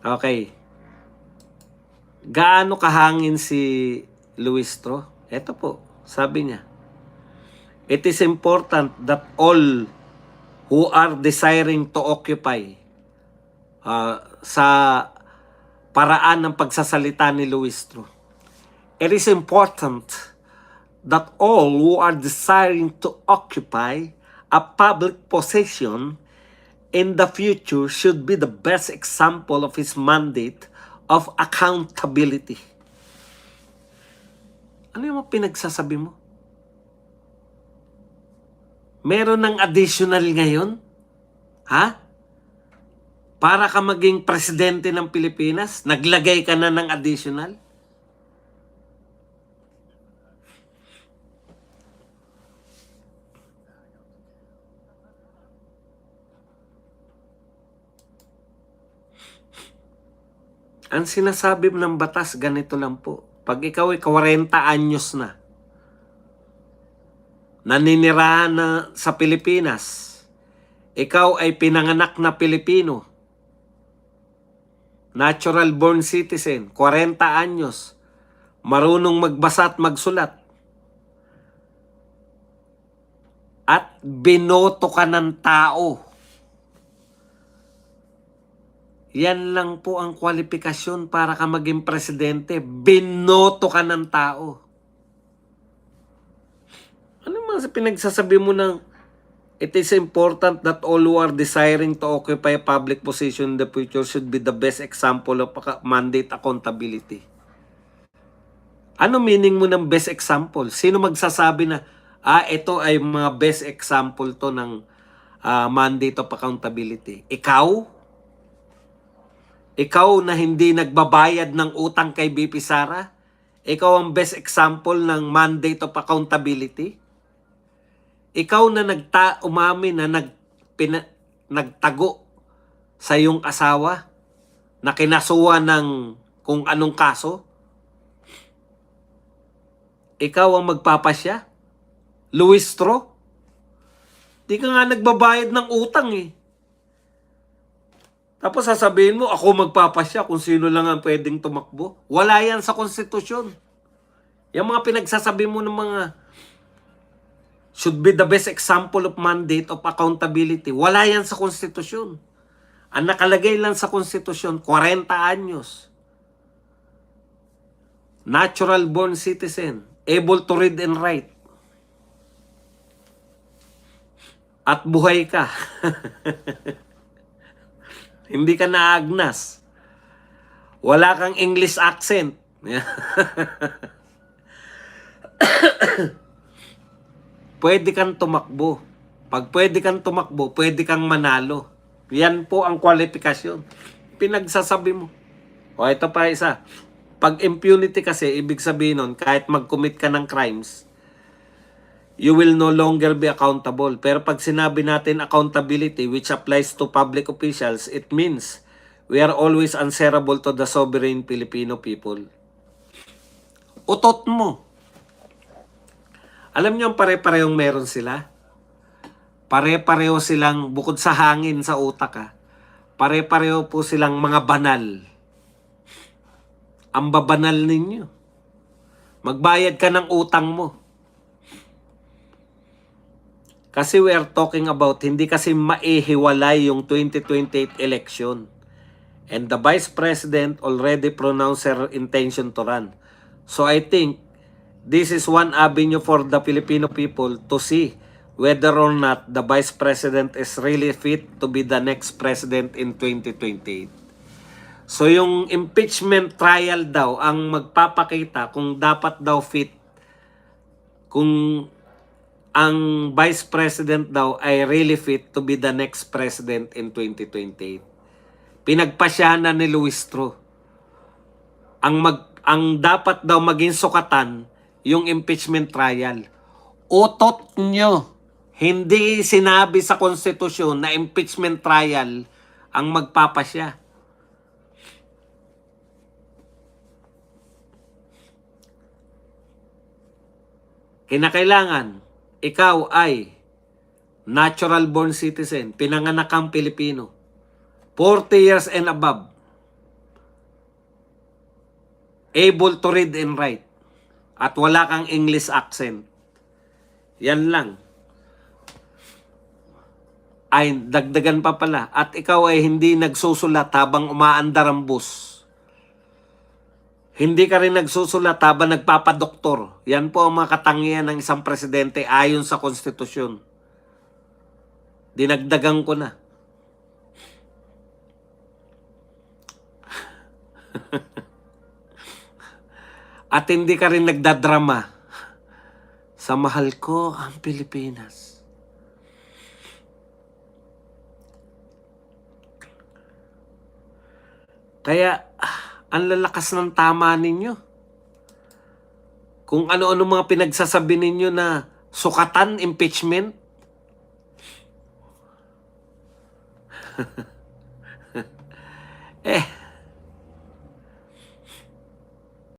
Okay. Gaano kahangin si Luistro? Ito po, sabi niya. It is important that all who are desiring to occupy sa paraan ng pagsasalita ni Luistro. It is important that all who are desiring to occupy a public position in the future should be the best example of his mandate of accountability. Ano yung pinagsasabi mo? Meron ng additional ngayon? Ha? Para ka maging presidente ng Pilipinas, naglagay ka na ng additional? Ang sinasabi ng batas, ganito lang po. Pag ikaw ay 40 anyos na, naninirahan na sa Pilipinas, ikaw ay pinanganak na Pilipino, natural born citizen, 40 anyos, marunong magbasa at magsulat, at binoto ka ng tao. Yan lang po ang kwalifikasyon para ka maging presidente. Binoto ka ng tao. Ano mga pinagsasabi mo ng it is important that all who are desiring to occupy a public position in the future should be the best example of mandate accountability? Ano meaning mo ng best example? Sino magsasabi na, ito ay mga best example to ng mandate of accountability? Ikaw? Ikaw na hindi nagbabayad ng utang kay BP Sara? Ikaw ang best example ng mandate of accountability? Ikaw na umamin na nagtago sa iyong asawa na kinasuwa ng kung anong kaso? Ikaw ang magpapasya? Luistro? Di ka nga nagbabayad ng utang eh. Tapos sasabihin mo, ako magpapasya kung sino lang ang pwedeng tumakbo. Wala yan sa konstitusyon. Yung mga pinagsasabi mo ng mga should be the best example of mandate of accountability. Wala yan sa konstitusyon. Ang nakalagay lang sa konstitusyon, 40 anyos. Natural born citizen. Able to read and write. At buhay ka. Hindi ka naagnas. Wala kang English accent. Pwede kang tumakbo. Pag pwede kang tumakbo, pwede kang manalo. Yan po ang kwalifikasyon. Pinagsasabi mo. O ito pa isa. Pag impunity kasi, ibig sabihin nun, kahit mag-commit ka ng crimes, you will no longer be accountable. Pero pag sinabi natin accountability, which applies to public officials, it means we are always answerable to the sovereign Filipino people. Utot mo. Alam niyo pare-parehong meron sila? Pare-pareho silang, bukod sa hangin sa utak pare-pareho po silang mga banal. Ang babanal ninyo. Magbayad ka ng utang mo. Kasi we are talking about, hindi kasi maihiwalay yung 2028 election. And the Vice President already pronounced her intention to run. So I think, this is one avenue for the Filipino people to see whether or not the Vice President is really fit to be the next President in 2028. So yung impeachment trial daw, ang magpapakita kung dapat daw fit, kung ang Vice President daw ay really fit to be the next President in 2028. Pinagpasyahan na ni Luistro. Ang dapat daw maging sukatan, yung impeachment trial. Utot nyo. Hindi sinabi sa konstitusyon na impeachment trial ang magpapasya. Kinakailangan, ikaw ay natural born citizen, pinanganak kang Pilipino, 40 years and above. able to read and write, at wala kang English accent. Yan lang. Ay, dagdagan pa pala. At ikaw ay hindi nagsusulat habang umaandar ang bus. Hindi ka rin nagsusulat habang nagpapadoktor. Yan po ang mga katangian ng isang presidente ayon sa konstitusyon. Dinagdagan ko na. At hindi ka rin nagdadrama sa mahal ko ang Pilipinas. Kaya, ang lalakas ng tama ninyo. Kung ano-ano mga pinagsasabi ninyo na sukatan, impeachment.